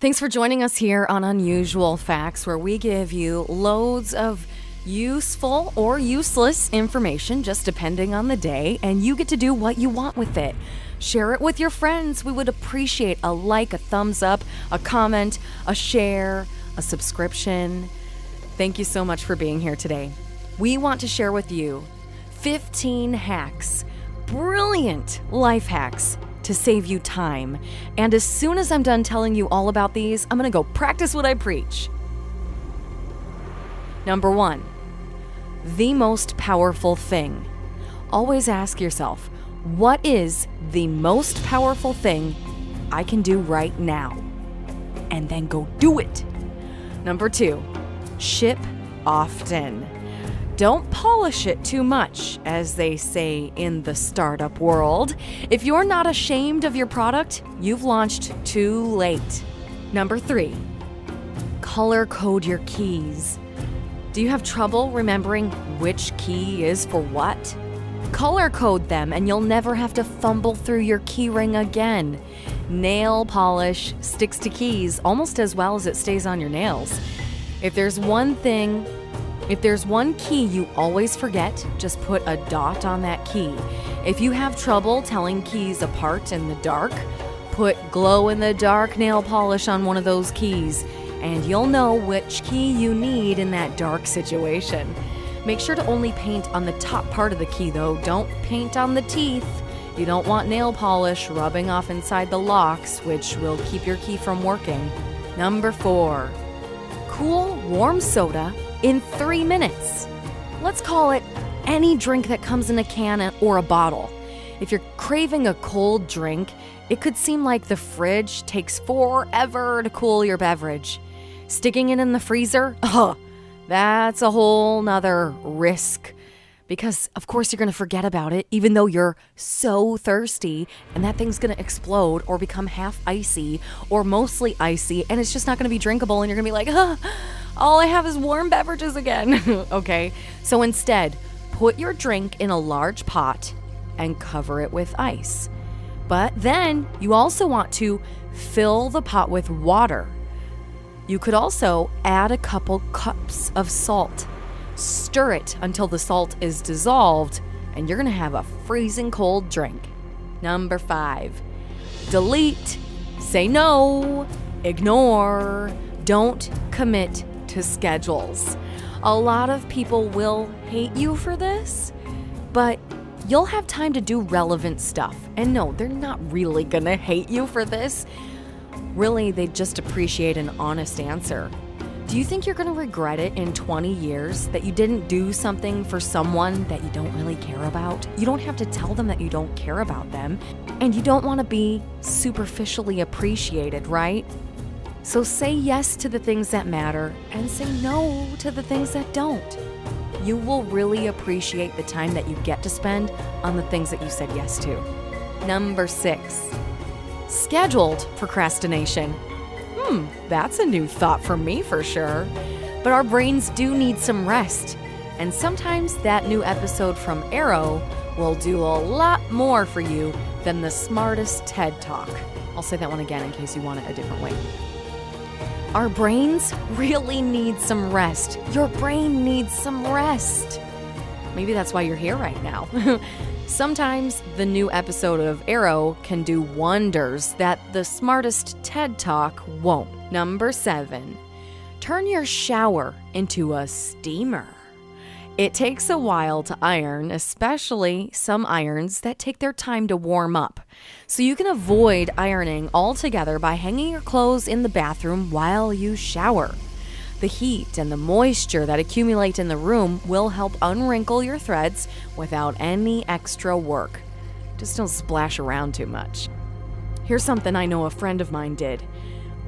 Thanks for joining us here on Unusual Facts, where we give you loads of useful or useless information, just depending on the day, and you get to do what you want with it. Share it with your friends. We would appreciate a like, a thumbs up, a comment, a share, a subscription. Thank you so much for being here today. We want to share with you 15 hacks, brilliant life hacks to save you time. And as soon as I'm done telling you all about these, I'm gonna go practice what I preach. Number 1, the most powerful thing. Always ask yourself, what is the most powerful thing I can do right now? And then go do it. Number 2, ship often. Don't polish it too much, as they say in the startup world. If you're not ashamed of your product, you've launched too late. Number 3, color code your keys. Do you have trouble remembering which key is for what? Color code them and you'll never have to fumble through your key ring again. Nail polish sticks to keys almost as well as it stays on your nails. If there's one key you always forget, just put a dot on that key. If you have trouble telling keys apart in the dark, put glow-in-the-dark nail polish on one of those keys, and you'll know which key you need in that dark situation. Make sure to only paint on the top part of the key, though. Don't paint on the teeth. You don't want nail polish rubbing off inside the locks, which will keep your key from working. Number 4, cool warm soda in 3 minutes. Let's call it any drink that comes in a can or a bottle. If you're craving a cold drink, it could seem like the fridge takes forever to cool your beverage. Sticking it in the freezer, that's a whole nother risk. Because of course you're gonna forget about it, even though you're so thirsty, and that thing's gonna explode or become half icy or mostly icy, and it's just not gonna be drinkable, and you're gonna be like, all I have is warm beverages again. Okay, so instead, put your drink in a large pot and cover it with ice. But then you also want to fill the pot with water. You could also add a couple cups of salt. Stir it until the salt is dissolved, and you're gonna have a freezing cold drink. Number 5, delete, say no, ignore, don't commit to schedules. A lot of people will hate you for this, but you'll have time to do relevant stuff. And no, they're not really gonna hate you for this. Really, they just appreciate an honest answer. Do you think you're gonna regret it in 20 years that you didn't do something for someone that you don't really care about? You don't have to tell them that you don't care about them, and you don't wanna be superficially appreciated, right? So say yes to the things that matter and say no to the things that don't. You will really appreciate the time that you get to spend on the things that you said yes to. Number 6, scheduled procrastination. That's a new thought for me for sure. But our brains do need some rest. And sometimes that new episode from Arrow will do a lot more for you than the smartest TED Talk. I'll say that one again in case you want it a different way. Our brains really need some rest. Your brain needs some rest. Maybe that's why you're here right now. Sometimes the new episode of Arrow can do wonders that the smartest TED Talk won't. Number 7, turn your shower into a steamer. It takes a while to iron, especially some irons that take their time to warm up. So you can avoid ironing altogether by hanging your clothes in the bathroom while you shower. The heat and the moisture that accumulate in the room will help unwrinkle your threads without any extra work. Just don't splash around too much. Here's something I know a friend of mine did.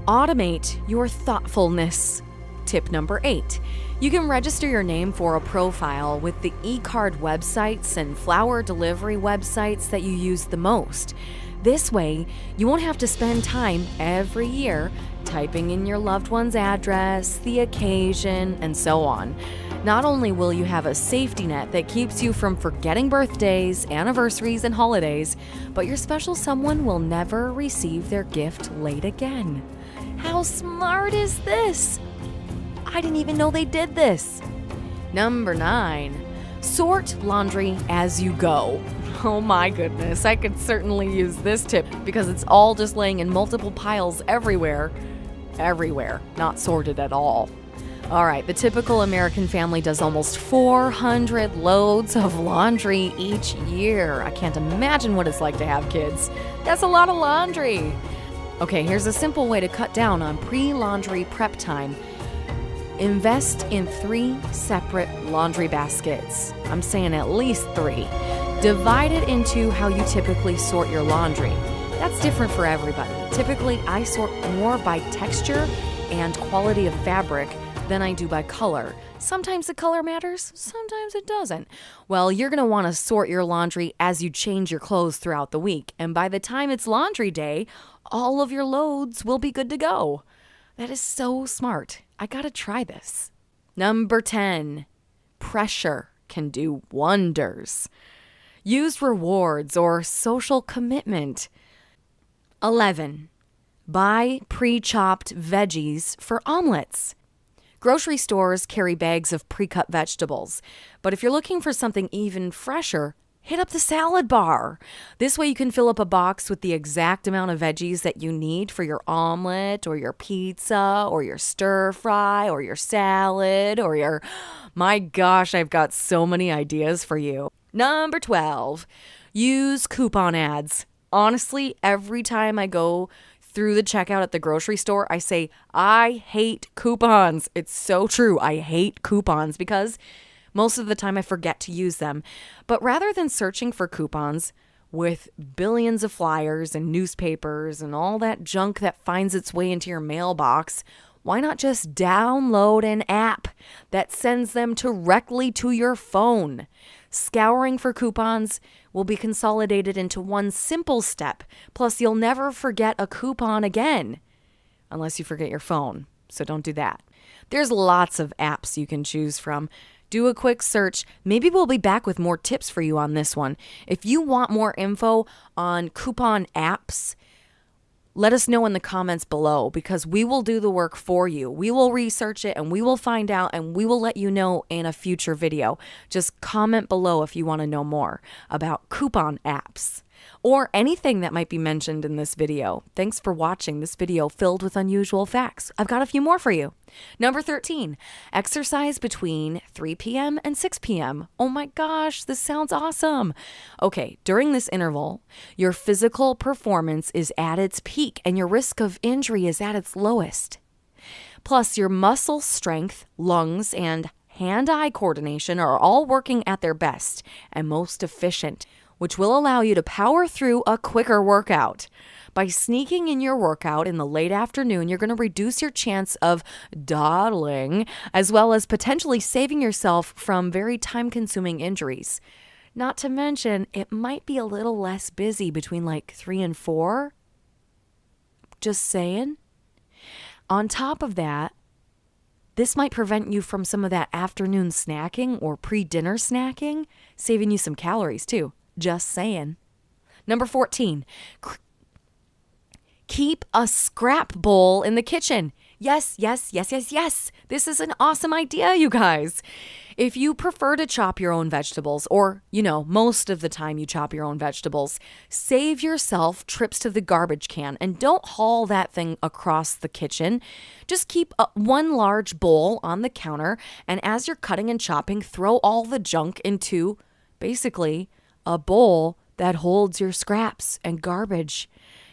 Automate your thoughtfulness. Tip number 8. You can register your name for a profile with the e-card websites and flower delivery websites that you use the most. This way, you won't have to spend time every year typing in your loved one's address, the occasion, and so on. Not only will you have a safety net that keeps you from forgetting birthdays, anniversaries, and holidays, but your special someone will never receive their gift late again. How smart is this? I didn't even know they did this. Number 9, sort laundry as you go. Oh my goodness, I could certainly use this tip because it's all just laying in multiple piles everywhere. Everywhere, not sorted at all. All right, the typical American family does almost 400 loads of laundry each year. I can't imagine what it's like to have kids. That's a lot of laundry. Okay, here's a simple way to cut down on pre-laundry prep time. Invest in 3 separate laundry baskets. I'm saying at least 3. Divide it into how you typically sort your laundry. That's different for everybody. Typically, I sort more by texture and quality of fabric than I do by color. Sometimes the color matters, sometimes it doesn't. Well, you're going to want to sort your laundry as you change your clothes throughout the week. And by the time it's laundry day, all of your loads will be good to go. That is so smart. I got to try this. Number 10, pressure can do wonders. Use rewards or social commitment. 11, buy pre-chopped veggies for omelets. Grocery stores carry bags of pre-cut vegetables, but if you're looking for something even fresher, hit up the salad bar. This way you can fill up a box with the exact amount of veggies that you need for your omelet or your pizza or your stir fry or your salad or your... My gosh, I've got so many ideas for you. Number 12, use coupon ads. Honestly, every time I go through the checkout at the grocery store, I say, I hate coupons. It's so true. I hate coupons because most of the time I forget to use them. But rather than searching for coupons with billions of flyers and newspapers and all that junk that finds its way into your mailbox, why not just download an app that sends them directly to your phone? Scouring for coupons will be consolidated into one simple step. Plus, you'll never forget a coupon again, unless you forget your phone. So don't do that. There's lots of apps you can choose from. Do a quick search. Maybe we'll be back with more tips for you on this one. If you want more info on coupon apps, let us know in the comments below because we will do the work for you. We will research it and we will find out and we will let you know in a future video. Just comment below if you want to know more about coupon apps or anything that might be mentioned in this video. Thanks for watching this video filled with unusual facts. I've got a few more for you. Number 13, exercise between 3 p.m. and 6 p.m. Oh my gosh, this sounds awesome. Okay, during this interval, your physical performance is at its peak and your risk of injury is at its lowest. Plus, your muscle strength, lungs, and hand-eye coordination are all working at their best and most efficient, which will allow you to power through a quicker workout. By sneaking in your workout in the late afternoon, you're going to reduce your chance of dawdling, as well as potentially saving yourself from very time-consuming injuries. Not to mention, it might be a little less busy between like 3 and 4. Just saying. On top of that, this might prevent you from some of that afternoon snacking or pre-dinner snacking, saving you some calories too. Just saying. Number 14, keep a scrap bowl in the kitchen. Yes. This is an awesome idea, you guys. If you prefer to chop your own vegetables, or, most of the time you chop your own vegetables, save yourself trips to the garbage can and don't haul that thing across the kitchen. Just keep one large bowl on the counter, and as you're cutting and chopping, throw all the junk into, basically, a bowl that holds your scraps and garbage.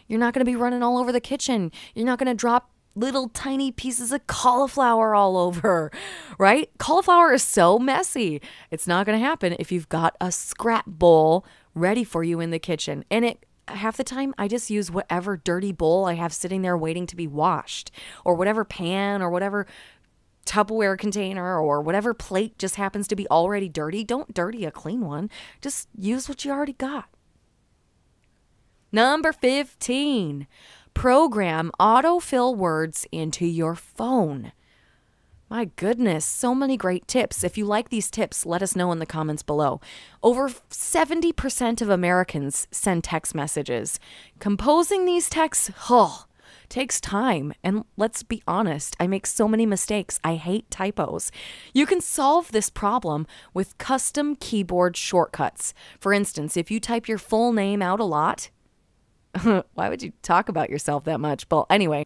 You're not going to be running all over the kitchen. You're not going to drop little tiny pieces of cauliflower all over, right? Cauliflower is so messy. It's not going to happen if you've got a scrap bowl ready for you in the kitchen. And half the time, I just use whatever dirty bowl I have sitting there waiting to be washed, or whatever pan or whatever Tupperware container or whatever plate just happens to be already dirty. Don't dirty a clean one. Just use what you already got. Number 15, program autofill words into your phone. My goodness, so many great tips. If you like these tips, let us know in the comments below. Over 70% of Americans send text messages. Composing these texts takes time. And let's be honest, I make so many mistakes. I hate typos. You can solve this problem with custom keyboard shortcuts. For instance, if you type your full name out a lot, why would you talk about yourself that much? Well, anyway,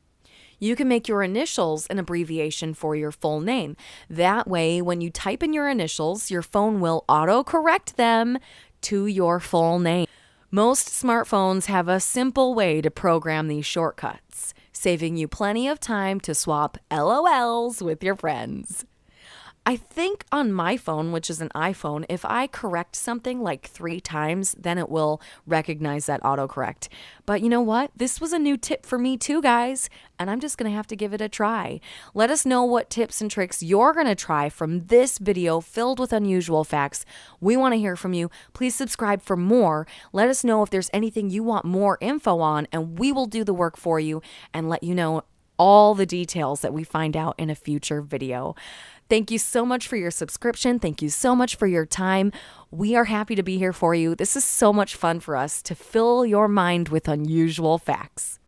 you can make your initials an abbreviation for your full name. That way, when you type in your initials, your phone will auto-correct them to your full name. Most smartphones have a simple way to program these shortcuts, saving you plenty of time to swap LOLs with your friends. I think on my phone, which is an iPhone, if I correct something like 3 times, then it will recognize that autocorrect. But you know what? This was a new tip for me too, guys, and I'm just going to have to give it a try. Let us know what tips and tricks you're going to try from this video filled with unusual facts. We want to hear from you. Please subscribe for more. Let us know if there's anything you want more info on, and we will do the work for you and let you know all the details that we find out in a future video. Thank you so much for your subscription. Thank you so much for your time. We are happy to be here for you. This is so much fun for us to fill your mind with unusual facts.